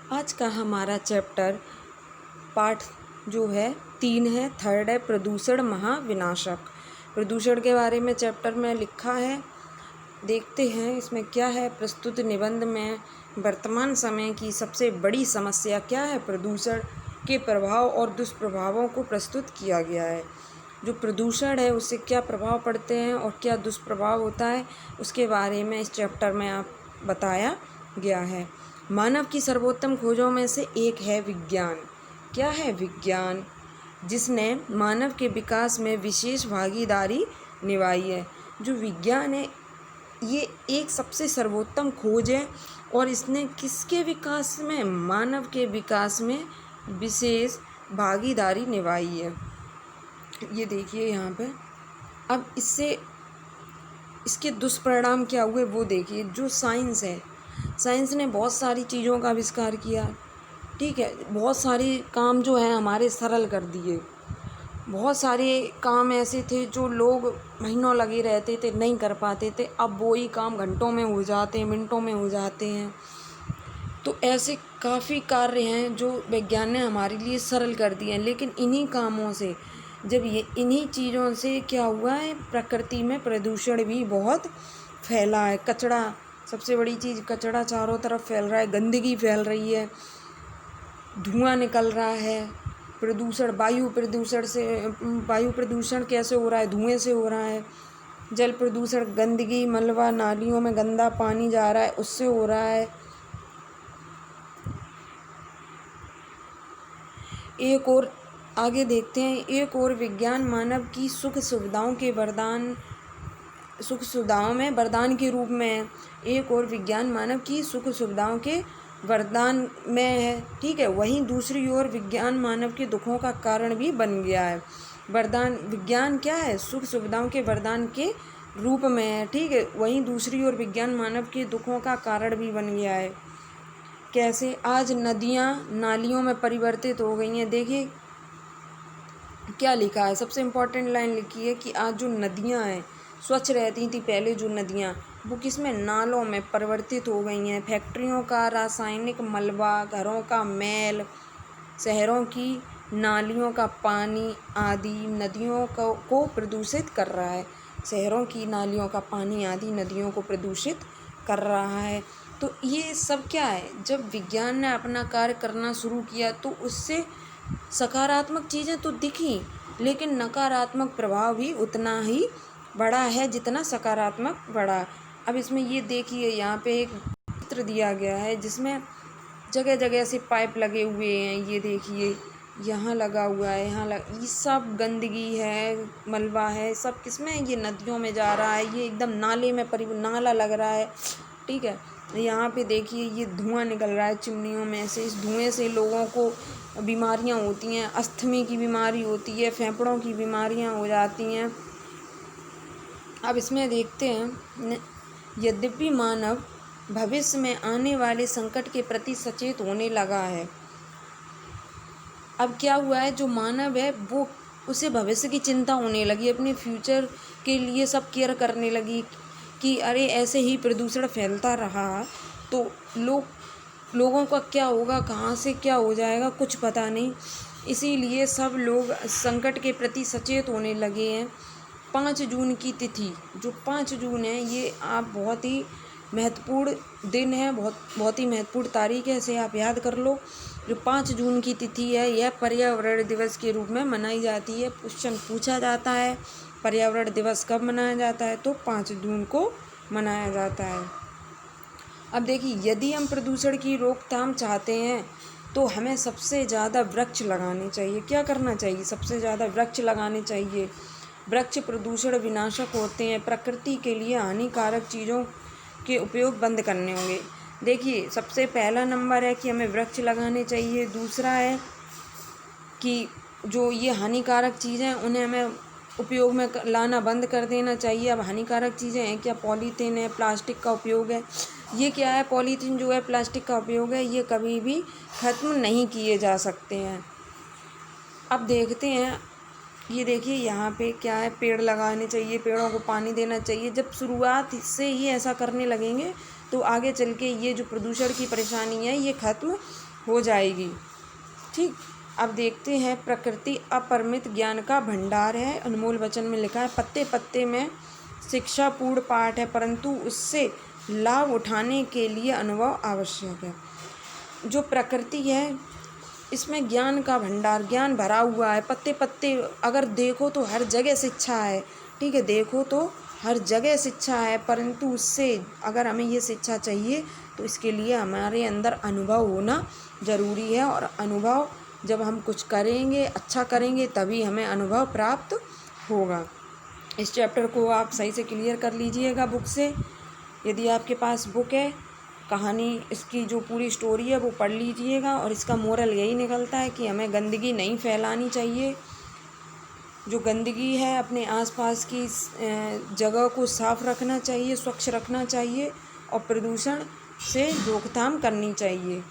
आज का हमारा चैप्टर पाठ जो है 3 है, थर्ड है प्रदूषण महाविनाशक। प्रदूषण के बारे में चैप्टर में लिखा है। देखते हैं इसमें क्या है। प्रस्तुत निबंध में वर्तमान समय की सबसे बड़ी समस्या क्या है, प्रदूषण के प्रभाव और दुष्प्रभावों को प्रस्तुत किया गया है। जो प्रदूषण है उससे क्या प्रभाव पड़ते हैं और क्या दुष्प्रभाव होता है, उसके बारे में इस चैप्टर में आप बताया गया है। मानव की सर्वोत्तम खोजों में से एक है विज्ञान। क्या है विज्ञान? जिसने मानव के विकास में विशेष भागीदारी निभाई है। जो विज्ञान है ये एक सबसे सर्वोत्तम खोज है और इसने किसके विकास में, मानव के विकास में विशेष भागीदारी निभाई है। ये देखिए यहाँ पे। अब इसके दुष्परिणाम क्या हुए वो देखिए। जो साइंस है, साइंस ने बहुत सारी चीज़ों का आविष्कार किया, ठीक है। बहुत सारे काम जो है हमारे सरल कर दिए। बहुत सारे काम ऐसे थे जो लोग महीनों लगे रहते थे, नहीं कर पाते थे, अब वही काम घंटों में हो जाते हैं, मिनटों में हो जाते हैं। तो ऐसे काफ़ी कार्य हैं जो विज्ञान ने हमारे लिए सरल कर दिए हैं। लेकिन इन्हीं कामों से, जब ये इन्हीं चीज़ों से क्या हुआ है, प्रकृति में प्रदूषण भी बहुत फैला है। कचरा सबसे बड़ी चीज़, कचरा चारों तरफ फैल रहा है, गंदगी फैल रही है, धुआं निकल रहा है। प्रदूषण, वायु प्रदूषण कैसे हो रहा है? धुएं से हो रहा है। जल प्रदूषण, गंदगी, मलबा, नालियों में गंदा पानी जा रहा है, उससे हो रहा है। एक और आगे देखते हैं। एक और विज्ञान मानव की सुख सुविधाओं में वरदान के रूप में है। एक और विज्ञान मानव की सुख सुविधाओं के वरदान में है, ठीक है। वहीं दूसरी ओर विज्ञान मानव के दुखों का कारण भी बन गया है। वरदान, विज्ञान क्या है? सुख सुविधाओं के वरदान के रूप में है, ठीक है। वहीं दूसरी ओर विज्ञान मानव के दुखों का कारण भी बन गया है। कैसे? आज नदियाँ नालियों में परिवर्तित हो गई हैं। देखिए क्या लिखा है, सबसे इम्पोर्टेंट लाइन लिखी है कि आज जो नदियाँ हैं, स्वच्छ रहती थी पहले जो नदियाँ, वो किसमें, नालों में परिवर्तित हो गई हैं। फैक्ट्रियों का रासायनिक मलबा, घरों का मैल, शहरों की नालियों का पानी आदि नदियों को प्रदूषित कर रहा है। शहरों की नालियों का पानी आदि नदियों को प्रदूषित कर रहा है। तो ये सब क्या है, जब विज्ञान ने अपना कार्य करना शुरू किया तो उससे सकारात्मक चीज़ें तो दिखी, लेकिन नकारात्मक प्रभाव भी उतना ही बड़ा है जितना सकारात्मक बड़ा। अब इसमें ये देखिए, यहाँ पे एक चित्र दिया गया है जिसमें जगह जगह से पाइप लगे हुए हैं। ये देखिए यहाँ लगा हुआ है, ये सब गंदगी है, मलबा है, सब किसमें, ये नदियों में जा रहा है। ये एकदम नाले में नाला लग रहा है, ठीक है। यहाँ पे देखिए ये धुआं निकल रहा है चिमनियों में से। इस धुएं से लोगों को बीमारियाँ होती हैं, अस्थमा की बीमारी होती है, फेफड़ों की बीमारियाँ हो जाती हैं। अब इसमें देखते हैं, यद्यपि मानव भविष्य में आने वाले संकट के प्रति सचेत होने लगा है। अब क्या हुआ है, जो मानव है वो, उसे भविष्य की चिंता होने लगी, अपने फ्यूचर के लिए सब केयर करने लगी कि अरे ऐसे ही प्रदूषण फैलता रहा तो लोगों का क्या होगा, कहाँ से क्या हो जाएगा, कुछ पता नहीं। इसीलिए सब लोग संकट के प्रति सचेत होने लगे हैं। 5 जून की तिथि, जो 5 जून है, ये आप बहुत ही महत्वपूर्ण दिन है, बहुत ही महत्वपूर्ण तारीख है, इसे आप याद कर लो। जो 5 जून की तिथि है, यह पर्यावरण दिवस के रूप में मनाई जाती है। क्वेश्चन पूछा जाता है पर्यावरण दिवस कब मनाया जाता है, तो 5 जून को मनाया जाता है। अब देखिए, यदि हम प्रदूषण की रोकथाम चाहते हैं तो हमें सबसे ज़्यादा वृक्ष लगाने चाहिए। क्या करना चाहिए? सबसे ज़्यादा वृक्ष लगाने चाहिए। वृक्ष प्रदूषण विनाशक होते हैं। प्रकृति के लिए हानिकारक चीज़ों के उपयोग बंद करने होंगे। देखिए, सबसे पहला नंबर है कि हमें वृक्ष लगाने चाहिए। दूसरा है कि जो ये हानिकारक चीज़ें हैं उन्हें हमें उपयोग में लाना बंद कर देना चाहिए। अब हानिकारक चीज़ें हैं क्या? पॉलीथीन है, प्लास्टिक का उपयोग है। ये क्या है, पॉलीथीन जो है, प्लास्टिक का उपयोग है, ये कभी भी ख़त्म नहीं किए जा सकते हैं। अब देखते हैं, ये देखिए यहाँ पे क्या है, पेड़ लगाने चाहिए, पेड़ों को पानी देना चाहिए। जब शुरुआत से ही ऐसा करने लगेंगे तो आगे चल के ये जो प्रदूषण की परेशानी है ये ख़त्म हो जाएगी। ठीक, अब देखते हैं, प्रकृति अपरिमित ज्ञान का भंडार है। अनमोल वचन में लिखा है, पत्ते पत्ते में शिक्षा पूर्ण पाठ है, परंतु उससे लाभ उठाने के लिए अनुभव आवश्यक है। जो प्रकृति है इसमें ज्ञान का भंडार, ज्ञान भरा हुआ है। पत्ते पत्ते अगर देखो तो हर जगह शिक्षा है। ठीक है, देखो तो हर जगह शिक्षा है, परंतु उससे अगर हमें ये शिक्षा चाहिए तो इसके लिए हमारे अंदर अनुभव होना ज़रूरी है। और अनुभव जब हम कुछ करेंगे, अच्छा करेंगे, तभी हमें अनुभव प्राप्त होगा। इस चैप्टर को आप सही से क्लियर कर लीजिएगा बुक से। यदि आपके पास बुक है, कहानी इसकी जो पूरी स्टोरी है वो पढ़ लीजिएगा। और इसका मोरल यही निकलता है कि हमें गंदगी नहीं फैलानी चाहिए। जो गंदगी है अपने आसपास की जगह को साफ रखना चाहिए, स्वच्छ रखना चाहिए और प्रदूषण से रोकथाम करनी चाहिए।